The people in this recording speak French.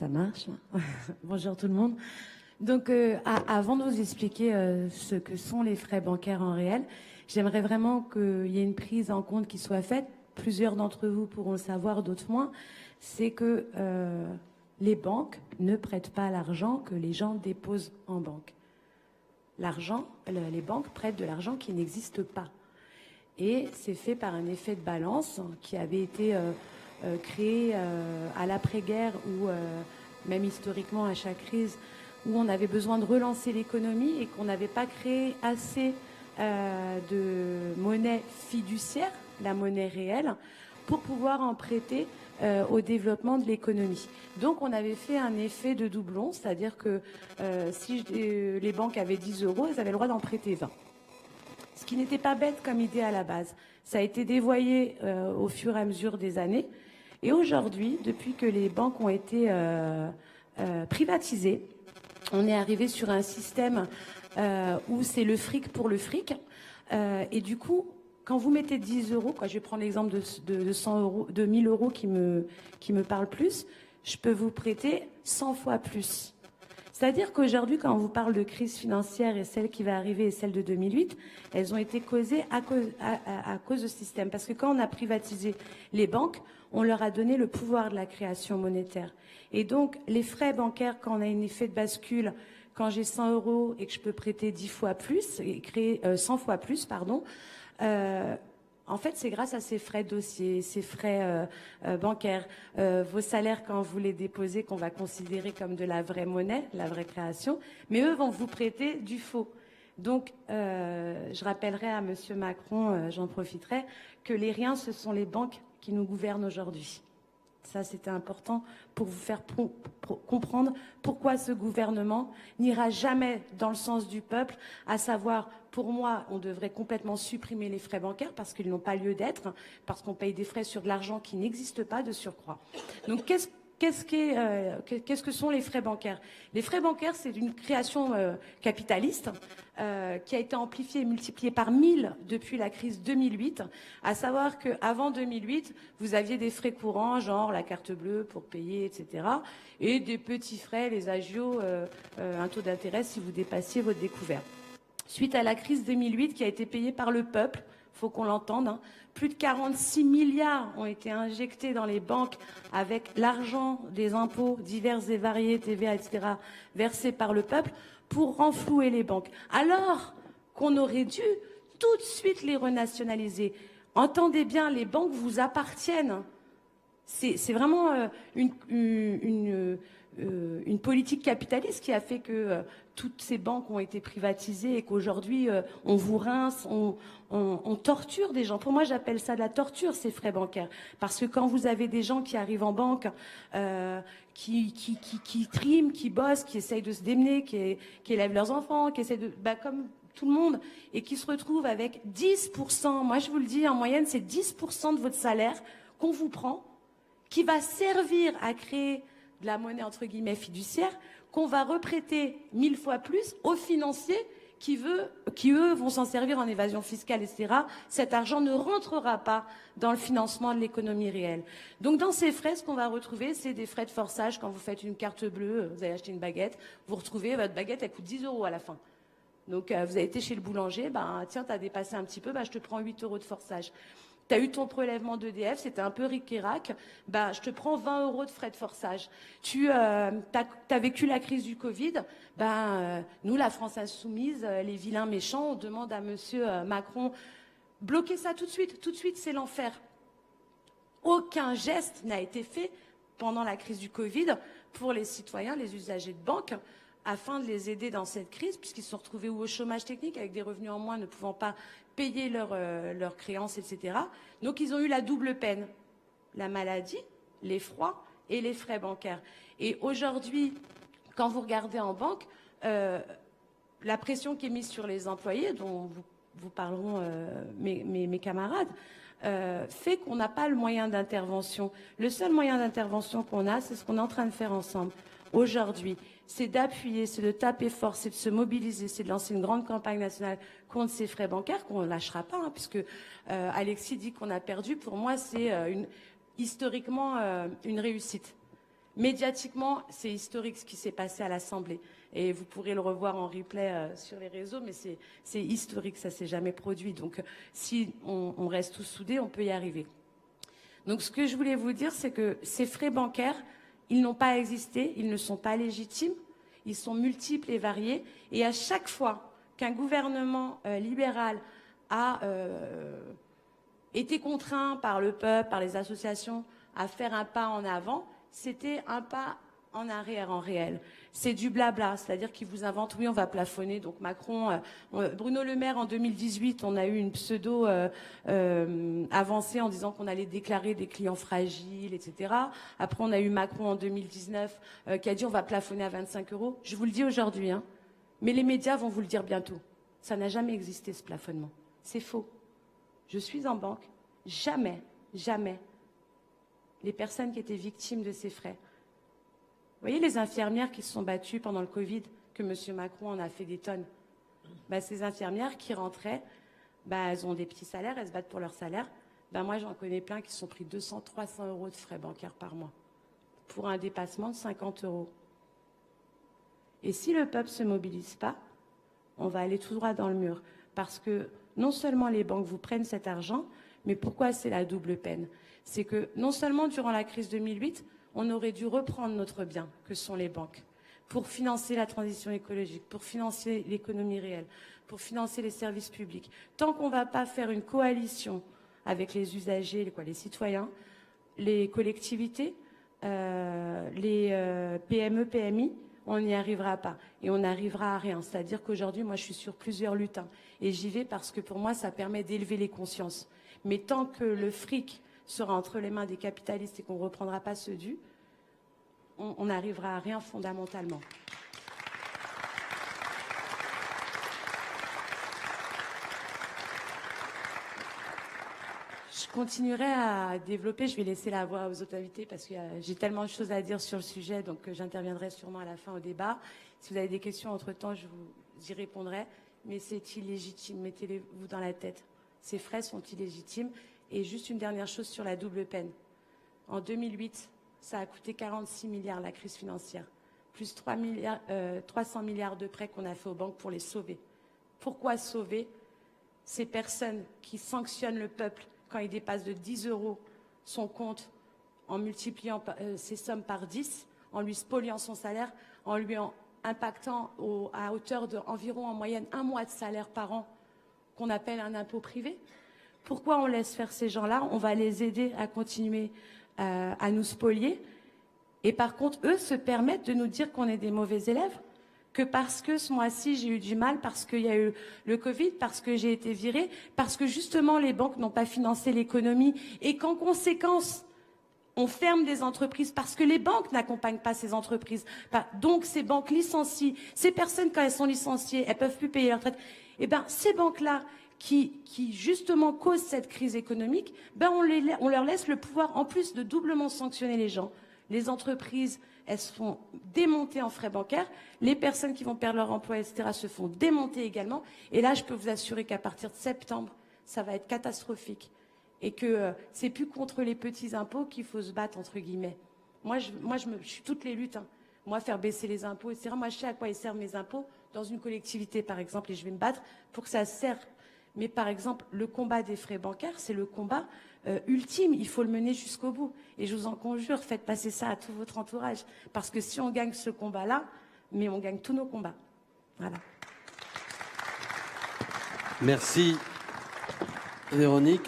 Ça marche. Bonjour tout le monde. Donc, avant de vous expliquer ce que sont les frais bancaires en réel, j'aimerais vraiment qu'il y ait une prise en compte qui soit faite. Plusieurs d'entre vous pourront le savoir, d'autres moins. C'est que les banques ne prêtent pas l'argent que les gens déposent en banque. Les banques prêtent de l'argent qui n'existe pas. Et c'est fait par un effet de balance qui avait été créé à l'après-guerre ou même historiquement à chaque crise où on avait besoin de relancer l'économie et qu'on n'avait pas créé assez de monnaie fiduciaire, la monnaie réelle, pour pouvoir en prêter au développement de l'économie. Donc on avait fait un effet de doublon, c'est-à-dire que si les banques avaient 10 euros, elles avaient le droit d'en prêter 20. Ce qui n'était pas bête comme idée à la base. Ça a été dévoyé au fur et à mesure des années. Et aujourd'hui, depuis que les banques ont été privatisées, on est arrivé sur un système où c'est le fric pour le fric. Et du coup, quand vous mettez 10 euros, je vais prendre l'exemple de 100 euros, de 1000 euros qui me parle plus, je peux vous prêter 100 fois plus. C'est-à-dire qu'aujourd'hui, quand on vous parle de crise financière et celle qui va arriver et celle de 2008, elles ont été causées à cause de ce système. Parce que quand on a privatisé les banques, on leur a donné le pouvoir de la création monétaire. Et donc, les frais bancaires, quand on a un effet de bascule, quand j'ai 100 euros et que je peux prêter 10 fois plus, et créer 100 fois plus, pardon, en fait, c'est grâce à ces frais dossiers, ces frais bancaires, vos salaires quand vous les déposez, qu'on va considérer comme de la vraie monnaie, la vraie création, mais eux vont vous prêter du faux. Donc, je rappellerai à Monsieur Macron, j'en profiterai, que les riens, ce sont les banques qui nous gouvernent aujourd'hui. Ça, c'était important pour vous faire comprendre pourquoi ce gouvernement n'ira jamais dans le sens du peuple, à savoir, pour moi, on devrait complètement supprimer les frais bancaires parce qu'ils n'ont pas lieu d'être, parce qu'on paye des frais sur de l'argent qui n'existe pas de surcroît. Donc, qu'est-ce que sont les frais bancaires? Les frais bancaires, c'est une création capitaliste qui a été amplifiée et multipliée par 1000 depuis la crise 2008, à savoir qu'avant 2008, vous aviez des frais courants, genre la carte bleue pour payer, etc., et des petits frais, les agios, un taux d'intérêt si vous dépassiez votre découvert. Suite à la crise 2008 qui a été payée par le peuple, faut qu'on l'entende, hein. Plus de 46 milliards ont été injectés dans les banques avec l'argent des impôts divers et variés, TVA, etc., versés par le peuple pour renflouer les banques. Alors qu'on aurait dû tout de suite les renationaliser. Entendez bien, les banques vous appartiennent. C'est vraiment une politique capitaliste qui a fait que toutes ces banques ont été privatisées et qu'aujourd'hui on vous rince, on torture des gens. Pour moi, j'appelle ça de la torture, ces frais bancaires. Parce que quand vous avez des gens qui arrivent en banque, qui triment, qui bossent, qui essayent de se démener, qui élèvent leurs enfants, qui essayent de... comme tout le monde, et qui se retrouvent avec 10%, moi je vous le dis, en moyenne, c'est 10% de votre salaire qu'on vous prend, qui va servir à créer de la monnaie entre guillemets fiduciaire, qu'on va reprêter 1000 fois plus aux financiers qui eux vont s'en servir en évasion fiscale, etc. Cet argent ne rentrera pas dans le financement de l'économie réelle. Donc dans ces frais, ce qu'on va retrouver, c'est des frais de forçage. Quand vous faites une carte bleue, vous allez acheter une baguette, vous retrouvez votre baguette, elle coûte 10 euros à la fin. Donc vous avez été chez le boulanger, tiens, tu as dépassé un petit peu, je te prends 8 euros de forçage. Tu as eu ton prélèvement d'EDF, c'était un peu ric-et-rac, je te prends 20 euros de frais de forçage. Tu as vécu la crise du Covid, nous, la France insoumise, les vilains méchants, on demande à monsieur Macron, bloquez ça tout de suite, c'est l'enfer. Aucun geste n'a été fait pendant la crise du Covid pour les citoyens, les usagers de banque, afin de les aider dans cette crise, puisqu'ils se sont retrouvés au chômage technique, avec des revenus en moins, ne pouvant pas payer leurs créances, etc. Donc ils ont eu la double peine, la maladie, l'effroi et les frais bancaires. Et aujourd'hui, quand vous regardez en banque, la pression qui est mise sur les employés, dont vous parleront mes camarades, fait qu'on n'a pas le moyen d'intervention. Le seul moyen d'intervention qu'on a, c'est ce qu'on est en train de faire ensemble aujourd'hui. C'est d'appuyer, c'est de taper fort, c'est de se mobiliser, c'est de lancer une grande campagne nationale contre ces frais bancaires qu'on ne lâchera pas, puisque Alexis dit qu'on a perdu. Pour moi, c'est historiquement une réussite. Médiatiquement, c'est historique ce qui s'est passé à l'Assemblée. Et vous pourrez le revoir en replay sur les réseaux, mais c'est historique, ça s'est jamais produit. Donc si on reste tous soudés, on peut y arriver. Donc ce que je voulais vous dire, c'est que ces frais bancaires, ils n'ont pas existé, ils ne sont pas légitimes, ils sont multiples et variés. Et à chaque fois qu'un gouvernement libéral a été contraint par le peuple, par les associations, à faire un pas en avant, c'était un pas en arrière en réel. C'est du blabla, c'est-à-dire qu'ils vous inventent, oui, on va plafonner. Donc Macron, Bruno Le Maire en 2018, on a eu une pseudo avancée en disant qu'on allait déclarer des clients fragiles, etc. Après, on a eu Macron en 2019 qui a dit on va plafonner à 25 euros. Je vous le dis aujourd'hui, hein, mais les médias vont vous le dire bientôt. Ça n'a jamais existé ce plafonnement. C'est faux. Je suis en banque, jamais, jamais, les personnes qui étaient victimes de ces frais. Vous voyez les infirmières qui se sont battues pendant le Covid, que M. Macron en a fait des tonnes. Ces infirmières qui rentraient, elles ont des petits salaires, elles se battent pour leur salaire. Moi, j'en connais plein qui se sont pris 200, 300 euros de frais bancaires par mois pour un dépassement de 50 euros. Et si le peuple ne se mobilise pas, on va aller tout droit dans le mur. Parce que non seulement les banques vous prennent cet argent, mais pourquoi c'est la double peine? C'est que non seulement durant la crise 2008, on aurait dû reprendre notre bien, que sont les banques, pour financer la transition écologique, pour financer l'économie réelle, pour financer les services publics. Tant qu'on ne va pas faire une coalition avec les usagers, les citoyens, les collectivités, les PME, PMI, on n'y arrivera pas. Et on n'arrivera à rien. C'est-à-dire qu'aujourd'hui, moi, je suis sur plusieurs lutins. Et j'y vais parce que pour moi, ça permet d'élever les consciences. Mais tant que le fric sera entre les mains des capitalistes et qu'on ne reprendra pas ce dû, on n'arrivera à rien fondamentalement. Je continuerai à développer, je vais laisser la voix aux autres invités parce que j'ai tellement de choses à dire sur le sujet, donc j'interviendrai sûrement à la fin au débat. Si vous avez des questions entre-temps, j'y répondrai, mais c'est illégitime, mettez-les-vous dans la tête. Ces frais sont illégitimes. Et juste une dernière chose sur la double peine. En 2008, ça a coûté 46 milliards la crise financière, plus 300 milliards de prêts qu'on a fait aux banques pour les sauver. Pourquoi sauver ces personnes qui sanctionnent le peuple quand il dépasse de 10 euros son compte en multipliant ces sommes par 10, en lui spoliant son salaire, en lui impactant à hauteur d'environ en moyenne 1 mois de salaire par an qu'on appelle un impôt privé? Pourquoi on laisse faire ces gens-là? On va les aider à continuer à nous spolier. Et par contre, eux se permettent de nous dire qu'on est des mauvais élèves, que parce que ce mois-ci, j'ai eu du mal, parce qu'il y a eu le Covid, parce que j'ai été virée, parce que justement, les banques n'ont pas financé l'économie et qu'en conséquence, on ferme des entreprises parce que les banques n'accompagnent pas ces entreprises. Donc, ces banques licencient. Ces personnes, quand elles sont licenciées, elles peuvent plus payer leur retraite. Eh bien, ces banques-là, qui justement causent cette crise économique, on leur laisse le pouvoir, en plus de doublement sanctionner les gens. Les entreprises, elles se font démonter en frais bancaires. Les personnes qui vont perdre leur emploi, etc., se font démonter également. Et là, je peux vous assurer qu'à partir de septembre, ça va être catastrophique. Et que c'est plus contre les petits impôts qu'il faut se battre, entre guillemets. Moi, je suis toutes les luttes. Hein. Moi, faire baisser les impôts, etc. Moi, je sais à quoi ils servent mes impôts dans une collectivité, par exemple, et je vais me battre pour que ça serve. Mais par exemple, le combat des frais bancaires, c'est le combat ultime. Il faut le mener jusqu'au bout. Et je vous en conjure, faites passer ça à tout votre entourage. Parce que si on gagne ce combat-là, mais on gagne tous nos combats. Voilà. Merci, Véronique.